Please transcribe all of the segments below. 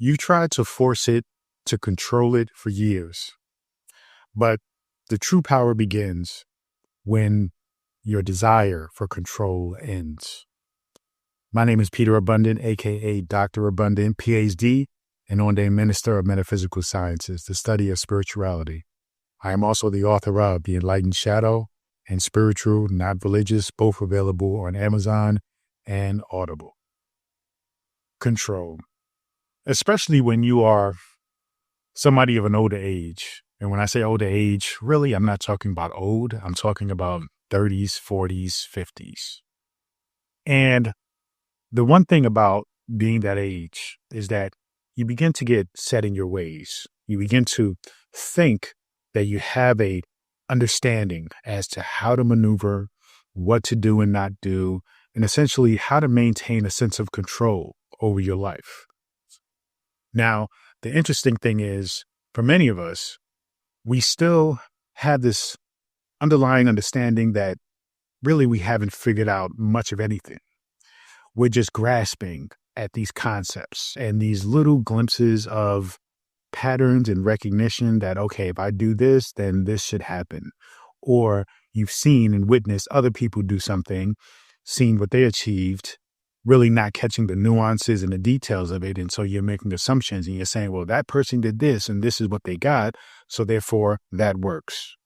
You tried to force it, to control it for years. But the true power begins when your desire for control ends. My name is Peter Abundant, aka Dr. Abundant, PhD, and ordained minister of metaphysical sciences, the study of spirituality. I am also the author of The Enlightened Shadow and Spiritual, Not Religious, both available on Amazon and Audible. Control, especially when you are somebody of an older age. And when I say older age, really, I'm not talking about old. I'm talking about 30s, 40s, 50s. And the one thing about being that age is that you begin to get set in your ways. You begin to think that you have a understanding as to how to maneuver, what to do and not do, and essentially how to maintain a sense of control over your life. Now, the interesting thing is, for many of us, we still have this underlying understanding that really we haven't figured out much of anything. We're just grasping at these concepts and these little glimpses of patterns and recognition that, okay, if I do this, then this should happen. Or you've seen and witnessed other people do something, seen what they achieved, really not catching the nuances and the details of it. And so you're making assumptions and you're saying, well, that person did this and this is what they got. So therefore that works.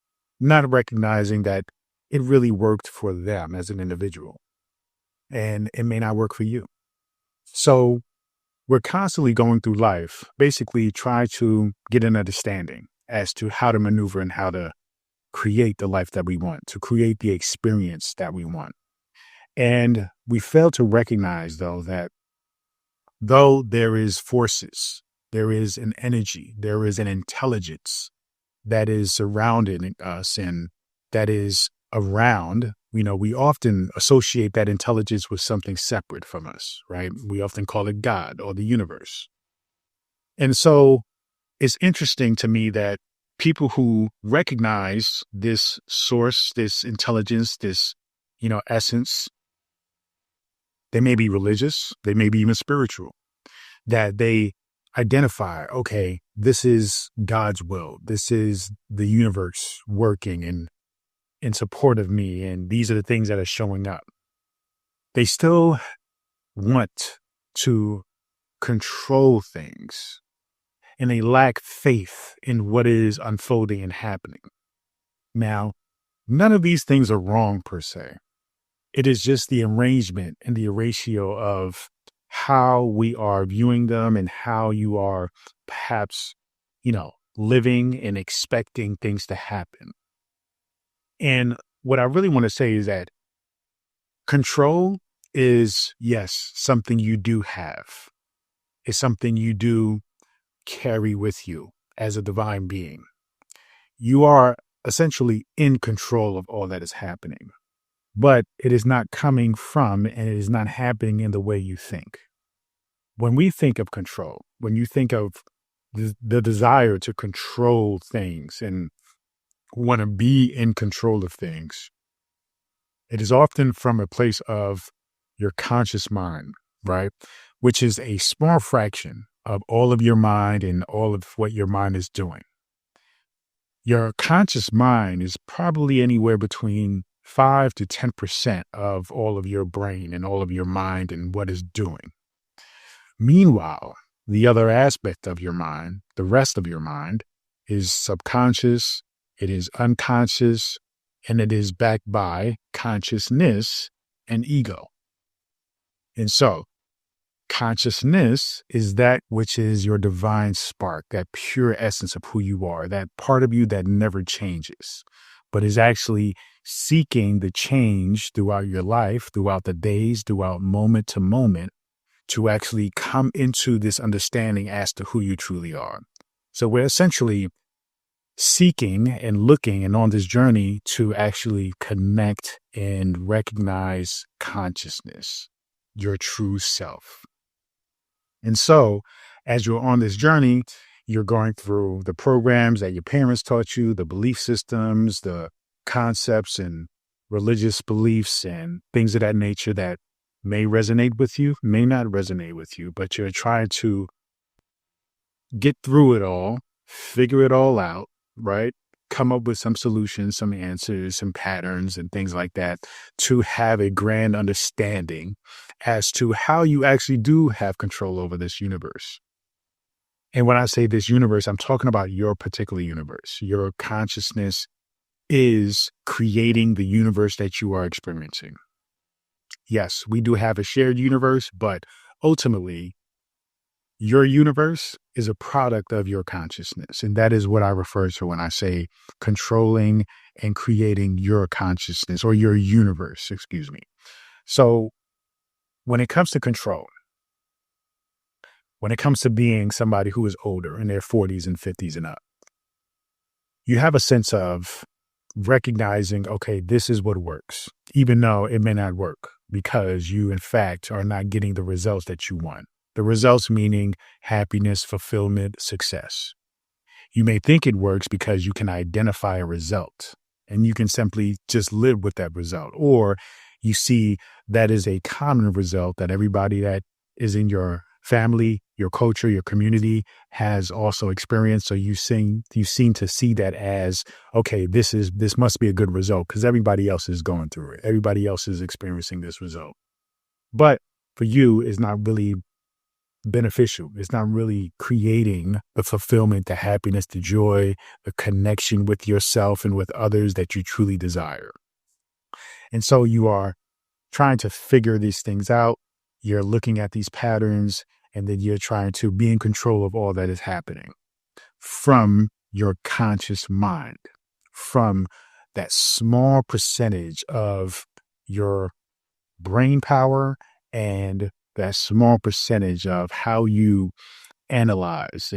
Not recognizing that it really worked for them as an individual. And it may not work for you. So we're constantly going through life, basically try to get an understanding as to how to maneuver and how to create the life that we want, to create the experience that we want. And we fail to recognize, though, that though there is forces, there is an energy, there is an intelligence that is surrounding us and that is around, we often associate that intelligence with something separate from us, right? We often call it God or the universe. And so it's interesting to me that people who recognize this source, this intelligence, this, essence, they may be religious, they may be even spiritual, that they identify, okay, this is God's will. This is the universe working in support of me. And these are the things that are showing up. They still want to control things and they lack faith in what is unfolding and happening. Now, none of these things are wrong per se. It is just the arrangement and the ratio of how we are viewing them and how you are perhaps, living and expecting things to happen. And what I really want to say is that control is, yes, something you do have. It's something you do carry with you as a divine being. You are essentially in control of all that is happening, but it is not coming from and it is not happening in the way you think. When we think of control, when you think of the desire to control things and want to be in control of things, it is often from a place of your conscious mind, right? Which is a small fraction of all of your mind and all of what your mind is doing. Your conscious mind is probably anywhere between 5 to 10% of all of your brain and all of your mind and what it's doing. Meanwhile, the other aspect of your mind, the rest of your mind, is subconscious, it is unconscious, and it is backed by consciousness and ego. And so, consciousness is that which is your divine spark, that pure essence of who you are, that part of you that never changes, but is actually seeking the change throughout your life, throughout the days, throughout moment to moment, to actually come into this understanding as to who you truly are. So we're essentially seeking and looking and on this journey to actually connect and recognize consciousness, your true self. And so as you're on this journey, you're going through the programs that your parents taught you, the belief systems, the concepts and religious beliefs and things of that nature that may resonate with you, may not resonate with you, but you're trying to get through it all, figure it all out, right? Come up with some solutions, some answers, some patterns, and things like that to have a grand understanding as to how you actually do have control over this universe. And when I say this universe, I'm talking about your particular universe. Your consciousness is creating the universe that you are experiencing. Yes, we do have a shared universe, but ultimately, your universe is a product of your consciousness. And that is what I refer to when I say controlling and creating your consciousness or your universe, excuse me. So when it comes to control, when it comes to being somebody who is older in their 40s and 50s and up, you have a sense of recognizing, okay, this is what works, even though it may not work because you, in fact, are not getting the results that you want. The results meaning happiness, fulfillment, success. You may think it works because you can identify a result and you can simply just live with that result. Or you see that is a common result that everybody that is in your family, your culture, your community has also experienced. So you seem to see that as, okay, this must be a good result because everybody else is going through it. Everybody else is experiencing this result. But for you, it's not really beneficial. It's not really creating the fulfillment, the happiness, the joy, the connection with yourself and with others that you truly desire. And so you are trying to figure these things out. You're looking at these patterns, and then you're trying to be in control of all that is happening from your conscious mind, from that small percentage of your brain power and that small percentage of how you analyze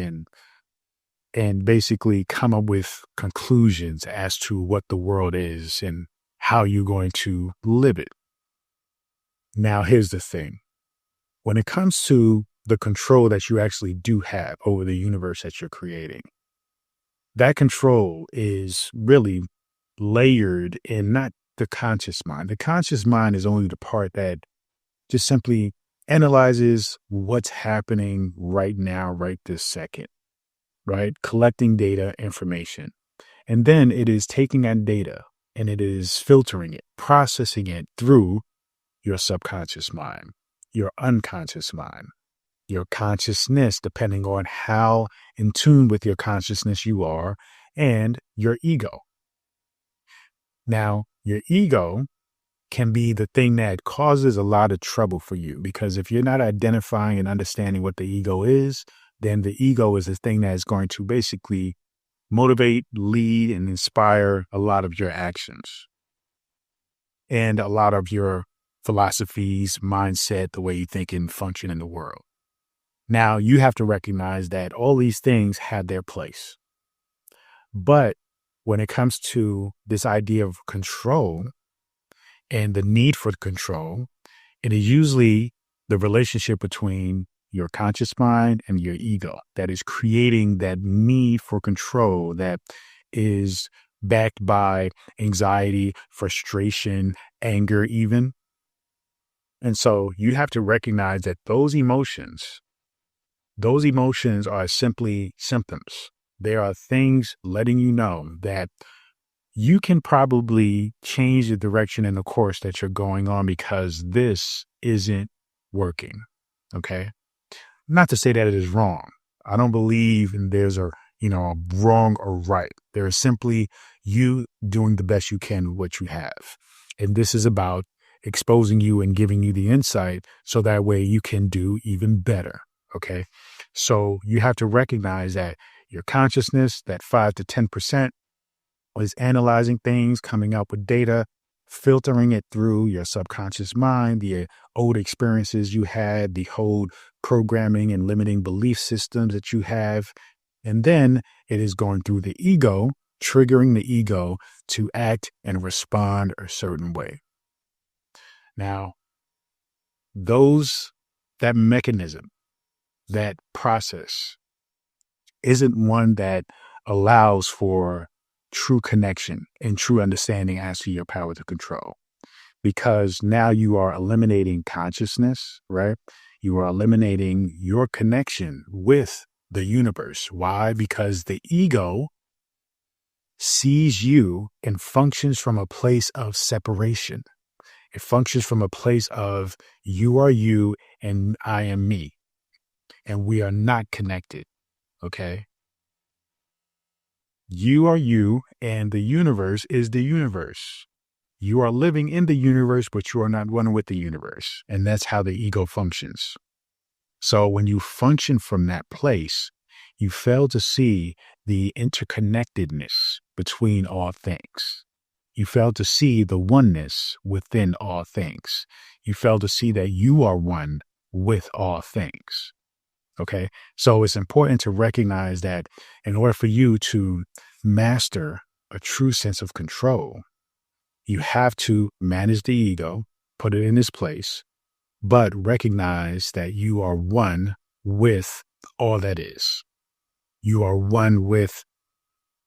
and basically come up with conclusions as to what the world is and how you're going to live it. Now, here's the thing. When it comes to the control that you actually do have over the universe that you're creating, that control is really layered in not the conscious mind. The conscious mind is only the part that just simply analyzes what's happening right now, right this second, right? Collecting data, information. And then it is taking that data and it is filtering it, processing it through your subconscious mind, your unconscious mind, your consciousness, depending on how in tune with your consciousness you are, and your ego. Now, your ego can be the thing that causes a lot of trouble for you, because if you're not identifying and understanding what the ego is, then the ego is the thing that is going to basically motivate, lead, and inspire a lot of your actions and a lot of your philosophies, mindset, the way you think and function in the world. Now, you have to recognize that all these things have their place. But when it comes to this idea of control and the need for control, it is usually the relationship between your conscious mind and your ego that is creating that need for control that is backed by anxiety, frustration, anger, even. And so you have to recognize that those emotions are simply symptoms. They are things letting you know that you can probably change the direction and the course that you're going on because this isn't working. Okay. Not to say that it is wrong. I don't believe in there's a wrong or right. There is simply you doing the best you can with what you have. And this is about exposing you and giving you the insight so that way you can do even better. Okay. So you have to recognize that your consciousness, that 5 to 10%, is analyzing things, coming up with data, filtering it through your subconscious mind, the old experiences you had, the whole programming and limiting belief systems that you have. And then it is going through the ego, triggering the ego to act and respond a certain way. Now, that mechanism, that process isn't one that allows for true connection and true understanding as to your power to control, because now you are eliminating consciousness, right? You are eliminating your connection with the universe. Why? Because the ego sees you and functions from a place of separation. It functions from a place of you are you and I am me, and we are not connected. Okay. You are you and the universe is the universe. You are living in the universe, but you are not one with the universe. And that's how the ego functions. So when you function from that place, you fail to see the interconnectedness between all things. You fail to see the oneness within all things. You fail to see that you are one with all things. Okay. So it's important to recognize that in order for you to master a true sense of control, you have to manage the ego, put it in its place, but recognize that you are one with all that is. You are one with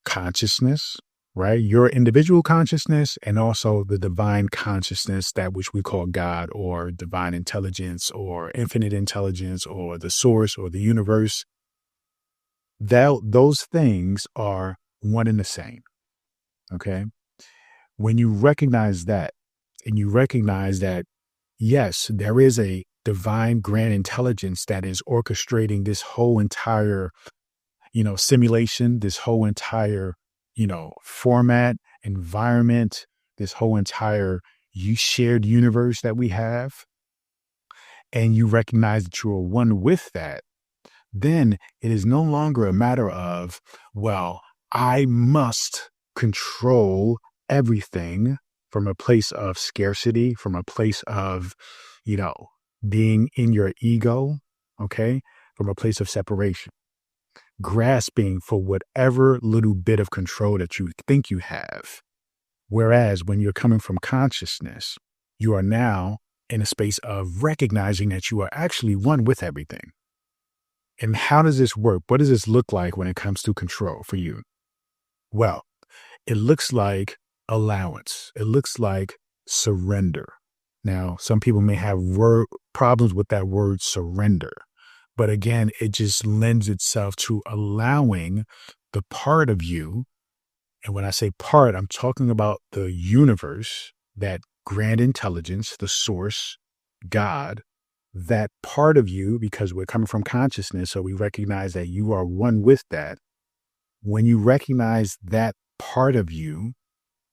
consciousness, right? Your individual consciousness and also the divine consciousness, that which we call God or divine intelligence or infinite intelligence or the source or the universe. Those things are one and the same. Okay. When you recognize that and you recognize that, yes, there is a divine grand intelligence that is orchestrating this whole entire, simulation, this whole entire, format, environment, this whole entire shared universe that we have, and you recognize that you are one with that, then it is no longer a matter of, well, I must control everything from a place of scarcity, from a place of, being in your ego, okay, from a place of separation, grasping for whatever little bit of control that you think you have. Whereas when you're coming from consciousness, you are now in a space of recognizing that you are actually one with everything. And how does this work? What does this look like when it comes to control for you? Well, it looks like allowance. It looks like surrender. Now, some people may have problems with that word surrender, but again, it just lends itself to allowing the part of you. And when I say part, I'm talking about the universe, that grand intelligence, the source, God, that part of you, because we're coming from consciousness. So we recognize that you are one with that. When you recognize that part of you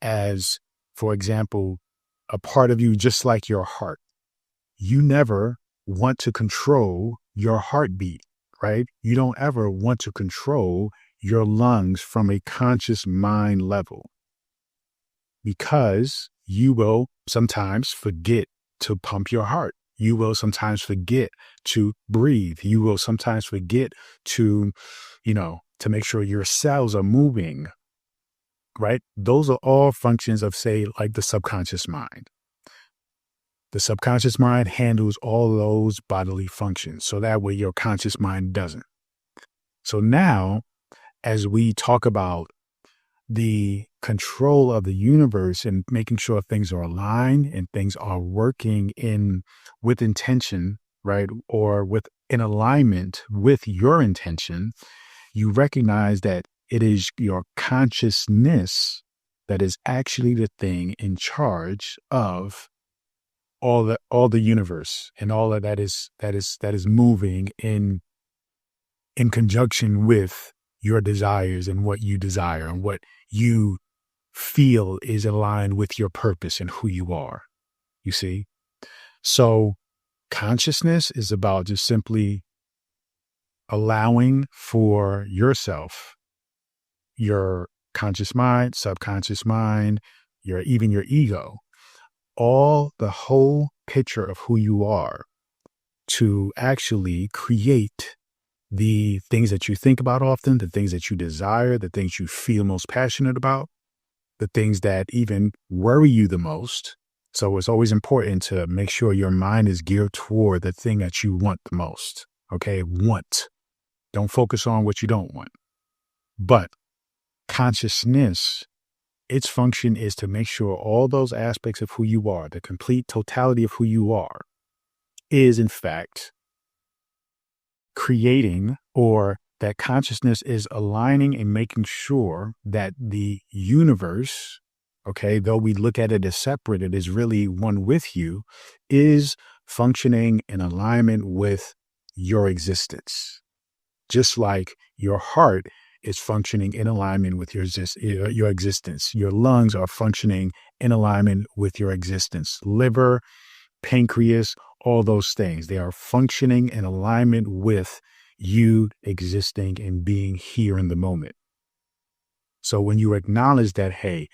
as, for example, a part of you just like your heart, you never want to control your heartbeat, right? You don't ever want to control your lungs from a conscious mind level, because you will sometimes forget to pump your heart. You will sometimes forget to breathe. You will sometimes forget to, to make sure your cells are moving, right? Those are all functions of, say, like the subconscious mind. The subconscious mind handles all those bodily functions, so that way your conscious mind doesn't. So now, as we talk about the control of the universe and making sure things are aligned and things are working with intention, right? Or in alignment with your intention, you recognize that it is your consciousness that is actually the thing in charge of all the universe and all of that is moving in conjunction with your desires and what you desire and what you feel is aligned with your purpose and who you are. You see? So consciousness is about just simply allowing for yourself, your conscious mind, subconscious mind, even your ego, the whole picture of who you are, to actually create the things that you think about often, the things that you desire, the things you feel most passionate about, the things that even worry you the most. So it's always important to make sure your mind is geared toward the thing that you want the most. Okay. Want. Don't focus on what you don't want. But consciousness, its function is to make sure all those aspects of who you are, the complete totality of who you are, is in fact creating or that consciousness is aligning and making sure that the universe, okay, though we look at it as separate, it is really one with you, is functioning in alignment with your existence. Just like your heart is functioning in alignment with your existence. Your lungs are functioning in alignment with your existence. Liver, pancreas, all those things, they are functioning in alignment with you existing and being here in the moment. So when you acknowledge that, hey,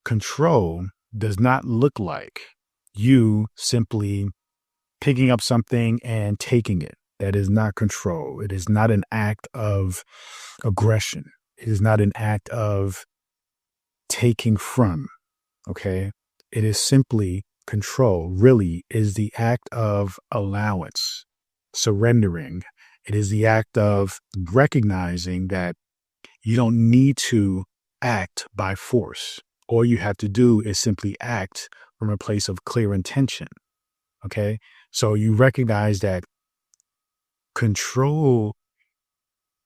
control does not look like you simply picking up something and taking it. That is not control. It is not an act of aggression. It is not an act of taking from, okay? It is simply control, really, is the act of allowance, surrendering. It is the act of recognizing that you don't need to act by force. All you have to do is simply act from a place of clear intention, okay? So you recognize that control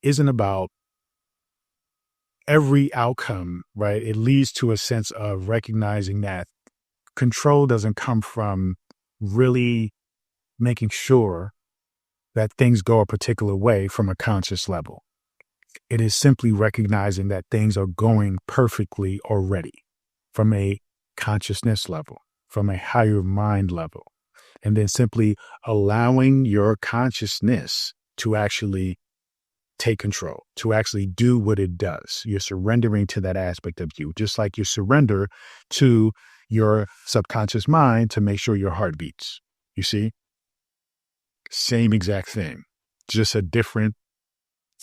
isn't about every outcome, right? It leads to a sense of recognizing that control doesn't come from really making sure that things go a particular way from a conscious level. It is simply recognizing that things are going perfectly already from a consciousness level, from a higher mind level, and then simply allowing your consciousness to actually take control, to actually do what it does. You're surrendering to that aspect of you, just like you surrender to your subconscious mind to make sure your heart beats. You see? Same exact thing, just a different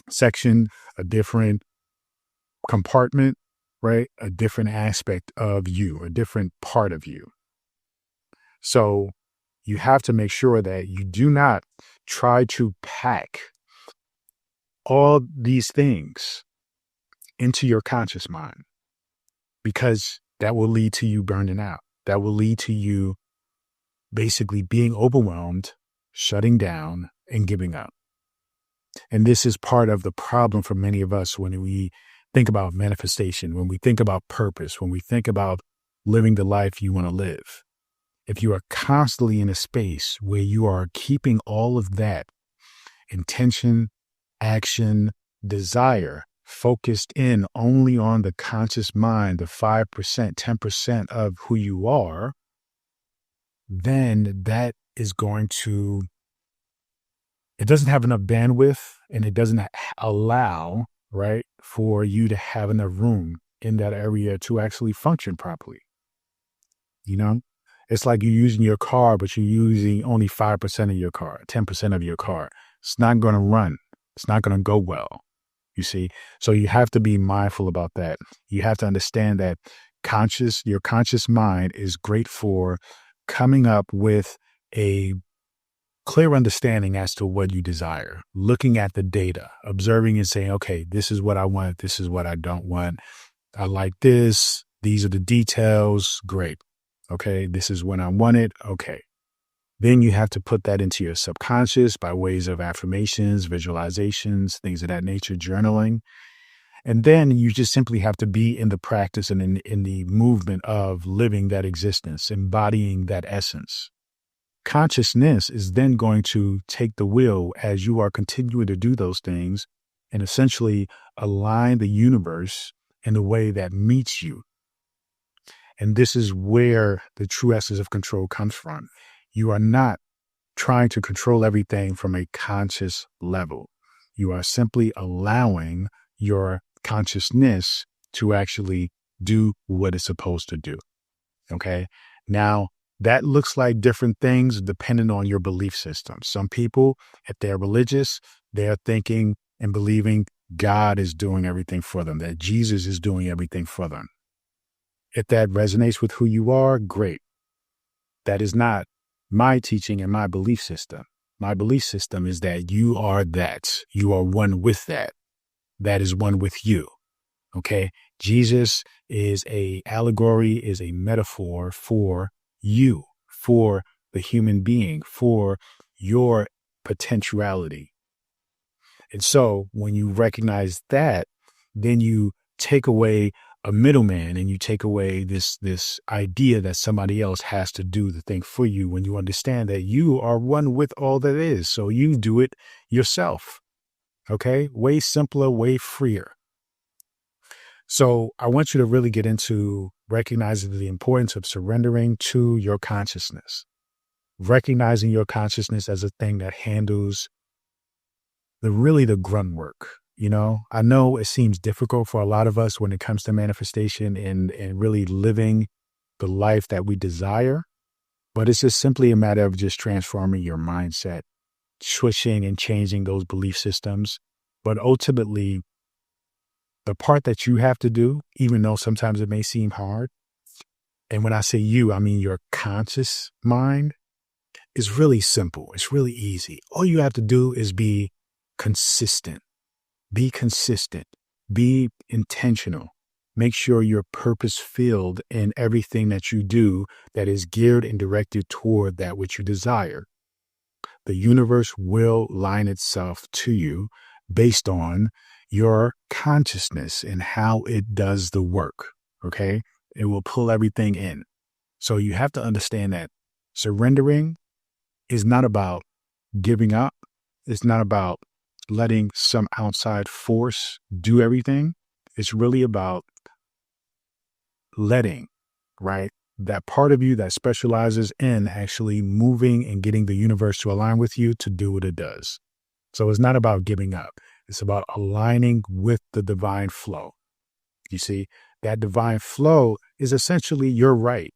section, a different compartment, right? A different aspect of you, a different part of you. So you have to make sure that you do not try to pack all these things into your conscious mind, because that will lead to you burning out. That will lead to you basically being overwhelmed, shutting down, and giving up. And this is part of the problem for many of us when we think about manifestation, when we think about purpose, when we think about living the life you want to live. If you are constantly in a space where you are keeping all of that intention, action, desire focused in only on the conscious mind, the 5%, 10% of who you are, then that is going to, it doesn't have enough bandwidth, and it doesn't allow, right, for you to have enough room in that area to actually function properly. You know, it's like you're using your car, but you're using only 5% of your car, 10% of your car. It's not going to run. It's not going to go well. You see? So you have to be mindful about that. You have to understand that your conscious mind is great for coming up with a clear understanding as to what you desire, looking at the data, observing and saying, okay, this is what I want. This is what I don't want. I like this. These are the details. Great. Okay. This is when I want it. Okay. Then you have to put that into your subconscious by ways of affirmations, visualizations, things of that nature, journaling. And then you just simply have to be in the practice and in the movement of living that existence, embodying that essence. Consciousness is then going to take the wheel as you are continuing to do those things and essentially align the universe in a way that meets you. And this is where the true essence of control comes from. You are not trying to control everything from a conscious level. You are simply allowing your consciousness to actually do what it's supposed to do. Okay. Now, that looks like different things depending on your belief system. Some people, if they're religious, they're thinking and believing God is doing everything for them, that Jesus is doing everything for them. If that resonates with who you are, great. That is not my teaching and my belief system. My belief system is that you are that. You are one with that. That is one with you. Okay. Jesus is a allegory, is a metaphor for you, for the human being, for your potentiality. And so when you recognize that, then you take away a middleman and you take away this idea that somebody else has to do the thing for you, when you understand that you are one with all that is. So you do it yourself. Okay. Way simpler, way freer. So I want you to really get into recognizing the importance of surrendering to your consciousness, recognizing your consciousness as a thing that handles the grunt work. I know it seems difficult for a lot of us when it comes to manifestation and really living the life that we desire, but it's just simply a matter of just transforming your mindset, switching and changing those belief systems. But ultimately, the part that you have to do, even though sometimes it may seem hard, and when I say you, I mean your conscious mind, is really simple. It's really easy. All you have to do is be consistent. Be consistent. Be intentional. Make sure you're purpose-filled in everything that you do that is geared and directed toward that which you desire. The universe will line itself to you based on your consciousness and how it does the work. Okay? It will pull everything in. So you have to understand that surrendering is not about giving up. It's not about letting some outside force do everything. It's really about letting, right? That part of you that specializes in actually moving and getting the universe to align with you to do what it does. So it's not about giving up. It's about aligning with the divine flow. You see, that divine flow is essentially your right.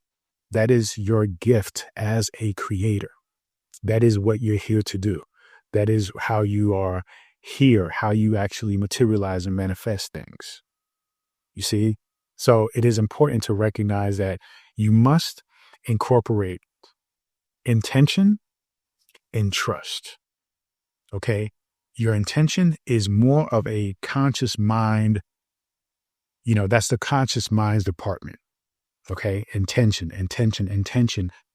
That is your gift as a creator. That is what you're here to do. That is how you are here, how you actually materialize and manifest things. You see? So it is important to recognize that you must incorporate intention and trust. Okay? Your intention is more of a conscious mind. That's the conscious mind's department. Okay? Intention.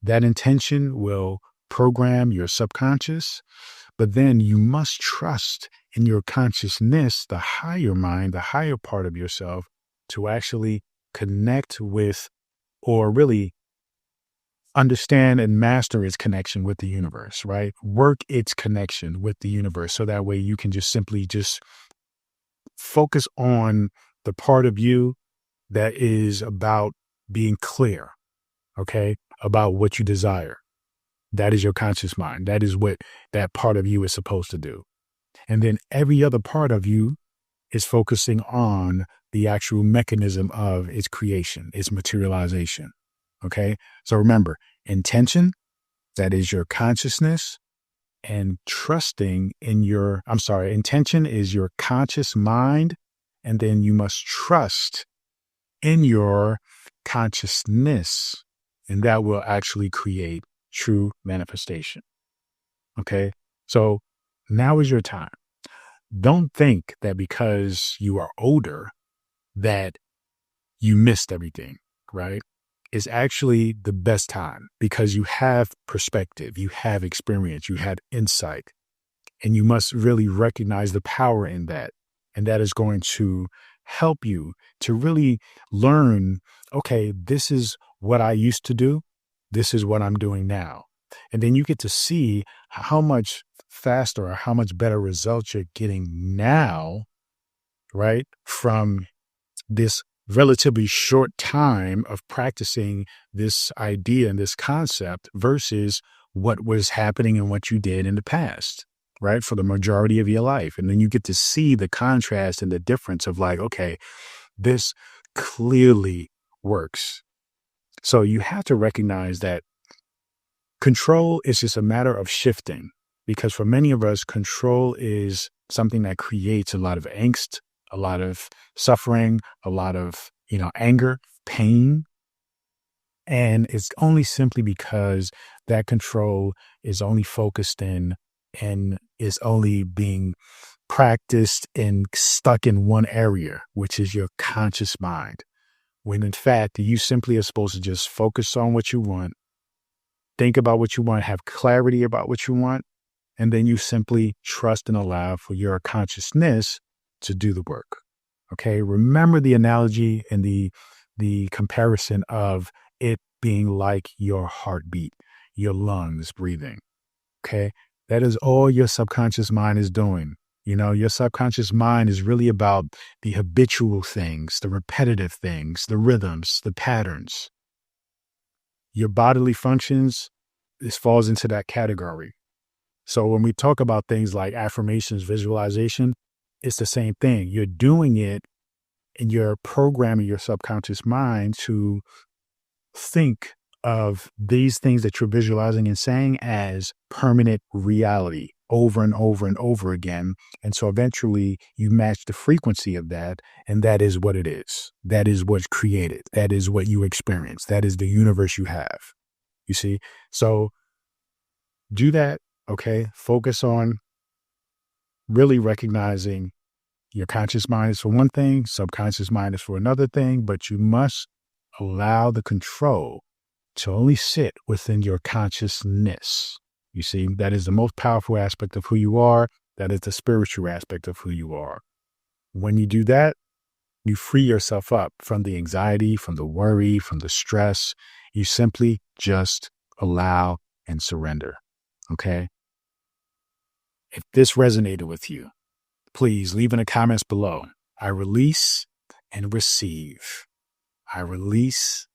That intention will program your subconscious, but then you must trust in your consciousness, the higher mind, the higher part of yourself, to actually connect with, or really understand and master its connection with the universe, right? Work its connection with the universe. So that way you can just simply focus on the part of you that is about being clear, okay, about what you desire. That is your conscious mind. That is what that part of you is supposed to do. And then every other part of you is focusing on the actual mechanism of its creation, its materialization. Okay. So remember, intention, that is your consciousness, and trusting in intention is your conscious mind. And then you must trust in your consciousness, and that will actually create true manifestation. Okay. So now is your time. Don't think that because you are older that you missed everything, right? It's actually the best time because you have perspective, you have experience, you had insight, and you must really recognize the power in that. And that is going to help you to really learn, okay, this is what I used to do. This is what I'm doing now. And then you get to see how much faster or how much better results you're getting now, right? From this relatively short time of practicing this idea and this concept versus what was happening and what you did in the past, right? For the majority of your life. And then you get to see the contrast and the difference of like, okay, this clearly works. So you have to recognize that control is just a matter of shifting, because for many of us, control is something that creates a lot of angst, a lot of suffering, a lot of, anger, pain. And it's only simply because that control is only focused in and is only being practiced and stuck in one area, which is your conscious mind. When in fact, you simply are supposed to just focus on what you want, think about what you want, have clarity about what you want, And then you simply trust and allow for your consciousness to do the work. Okay. Remember the analogy and the comparison of it being like your heartbeat, your lungs breathing. Okay. That is all your subconscious mind is doing. Your subconscious mind is really about the habitual things, the repetitive things, the rhythms, the patterns. Your bodily functions, this falls into that category. So when we talk about things like affirmations, visualization, it's the same thing. You're doing it and you're programming your subconscious mind to think of these things that you're visualizing and saying as permanent reality over and over and over again. And so eventually you match the frequency of that. And that is what it is. That is what's created. That is what you experience. That is the universe you have. You see? So do that. Okay. Focus on really recognizing your conscious mind is for one thing, subconscious mind is for another thing, but you must allow the control to only sit within your consciousness. You see, that is the most powerful aspect of who you are. That is the spiritual aspect of who you are. When you do that, you free yourself up from the anxiety, from the worry, from the stress. You simply just allow and surrender. Okay. If this resonated with you, please leave in the comments below. I release and receive. I release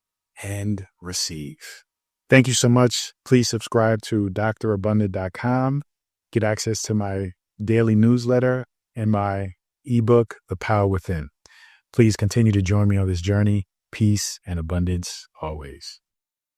and receive. Thank you so much. Please subscribe to drabundant.com. Get access to my daily newsletter and my ebook, The Power Within. Please continue to join me on this journey. Peace and abundance always.